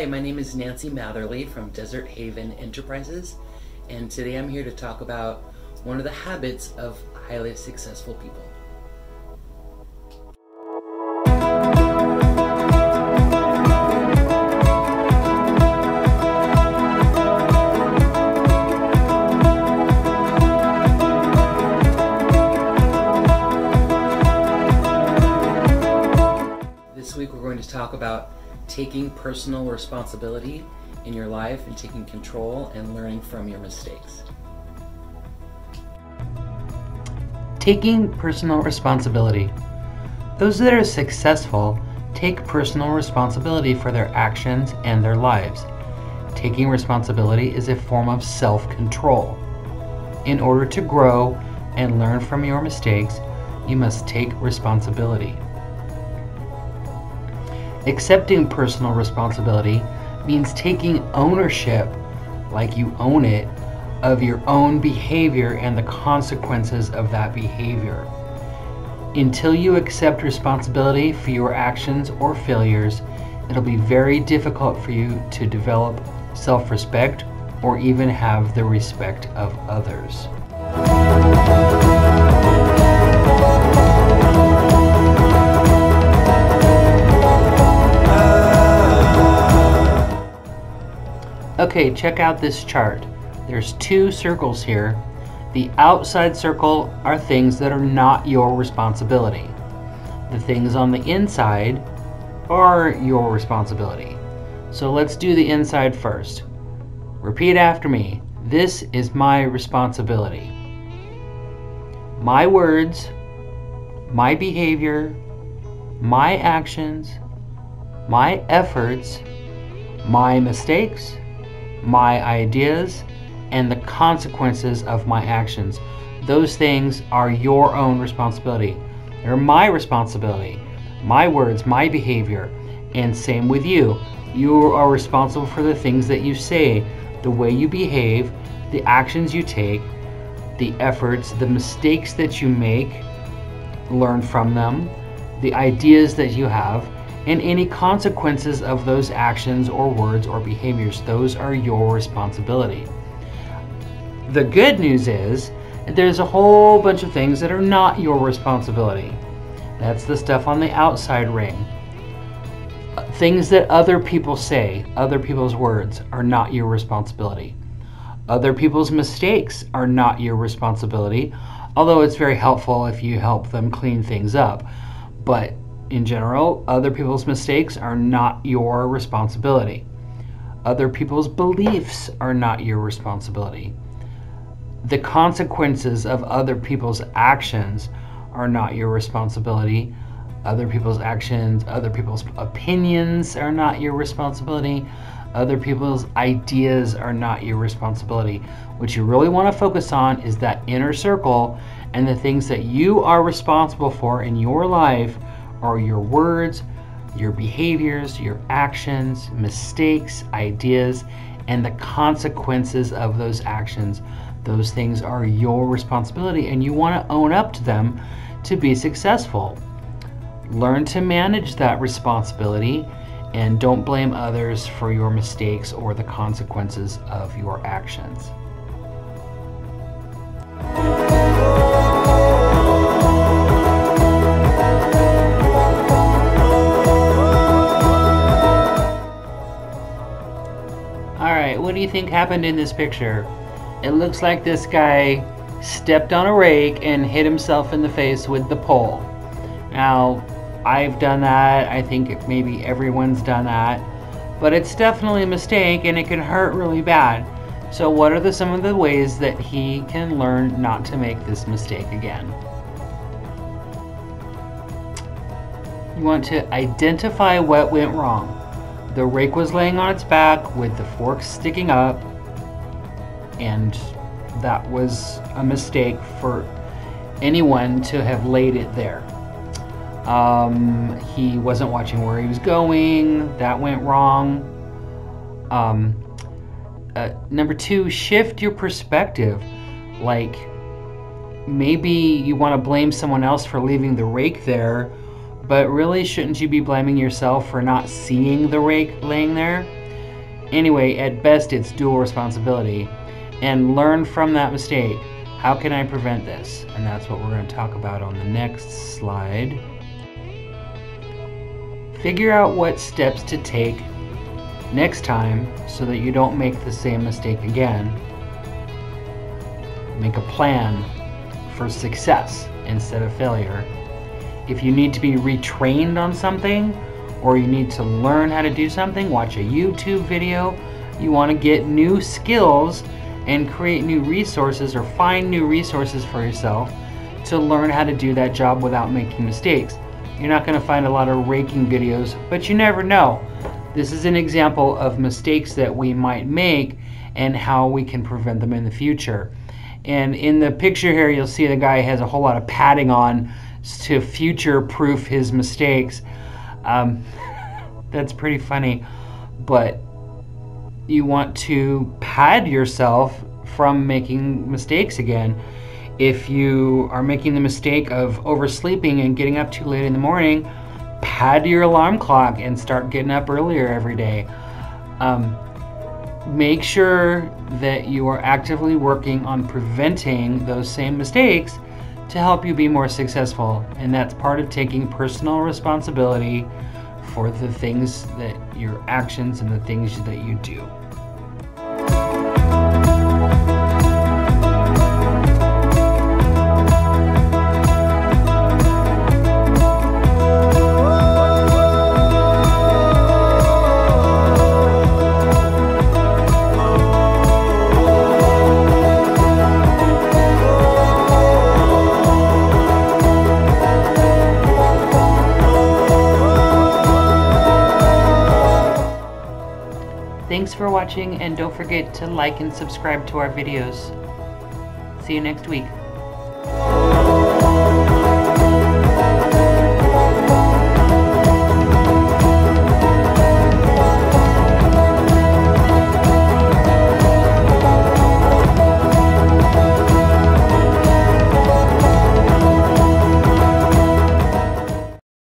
Hi, my name is Nancy Matherly from Desert Haven Enterprises, and today I'm here to talk about one of the habits of highly successful people. This week we're going to talk about taking personal responsibility in your life and taking control and learning from your mistakes. Taking personal responsibility. Those that are successful take personal responsibility for their actions and their lives. Taking responsibility is a form of self-control. In order to grow and learn from your mistakes, you must take responsibility. Accepting personal responsibility means taking ownership, like you own it, of your own behavior and the consequences of that behavior. Until you accept responsibility for your actions or failures, it'll be very difficult for you to develop self-respect or even have the respect of others. Okay, check out this chart. There's two circles here. The outside circle are things that are not your responsibility. The things on the inside are your responsibility. So let's do the inside first. Repeat after me. This is my responsibility. My words, my behavior, my actions, my efforts, my mistakes, my ideas, and the consequences of my actions. Those things are your own responsibility. They're my responsibility. My words, my behavior, and same with you. You are responsible for the things that you say, the way you behave, the actions you take, the efforts, the mistakes that you make, learn from them, the ideas that you have, and any consequences of those actions or words or behaviors. Those are your responsibility. The good news is there's a whole bunch of things that are not your responsibility. That's the stuff on the outside ring. Things that other people say, other people's words, are not your responsibility. Other people's mistakes are not your responsibility, although it's very helpful if you help them clean things up. But in general, other people's mistakes are not your responsibility. Other people's beliefs are not your responsibility. The consequences of other people's actions are not your responsibility. Other people's actions, other people's opinions are not your responsibility. Other people's ideas are not your responsibility. What you really want to focus on is that inner circle, and the things that you are responsible for in your life are your words, your behaviors, your actions, mistakes, ideas, and the consequences of those actions. Those things are your responsibility, and you want to own up to them to be successful. Learn to manage that responsibility, and don't blame others for your mistakes or the consequences of your actions. What do you think happened in this picture? It looks like this guy stepped on a rake and hit himself in the face with the pole. Now, I've done that. I think maybe everyone's done that. But it's definitely a mistake, and it can hurt really bad. So what are some of the ways that he can learn not to make this mistake again? You want to identify what went wrong. The rake was laying on its back with the fork sticking up, and that was a mistake for anyone to have laid it there. He wasn't watching where he was going. That went wrong. Number two, shift your perspective. Like, maybe you want to blame someone else for leaving the rake there, but really shouldn't you be blaming yourself for not seeing the rake laying there? Anyway, at best it's dual responsibility. And learn from that mistake. How can I prevent this? And that's what we're going to talk about on the next slide. Figure out what steps to take next time so that you don't make the same mistake again. Make a plan for success instead of failure. If you need to be retrained on something, or you need to learn how to do something, watch a YouTube video. You want to get new skills and create new resources or find new resources for yourself to learn how to do that job without making mistakes. You're not going to find a lot of raking videos, but you never know. This is an example of mistakes that we might make and how we can prevent them in the future. And in the picture here, you'll see the guy has a whole lot of padding on to future-proof his mistakes. That's pretty funny, but you want to pad yourself from making mistakes again. If you are making the mistake of oversleeping and getting up too late in the morning, pad your alarm clock and start getting up earlier every day. Make sure that you are actively working on preventing those same mistakes to help you be more successful. And that's part of taking personal responsibility for the things that your actions and the things that you do. Thanks for watching, and don't forget to like and subscribe to our videos. See you next week.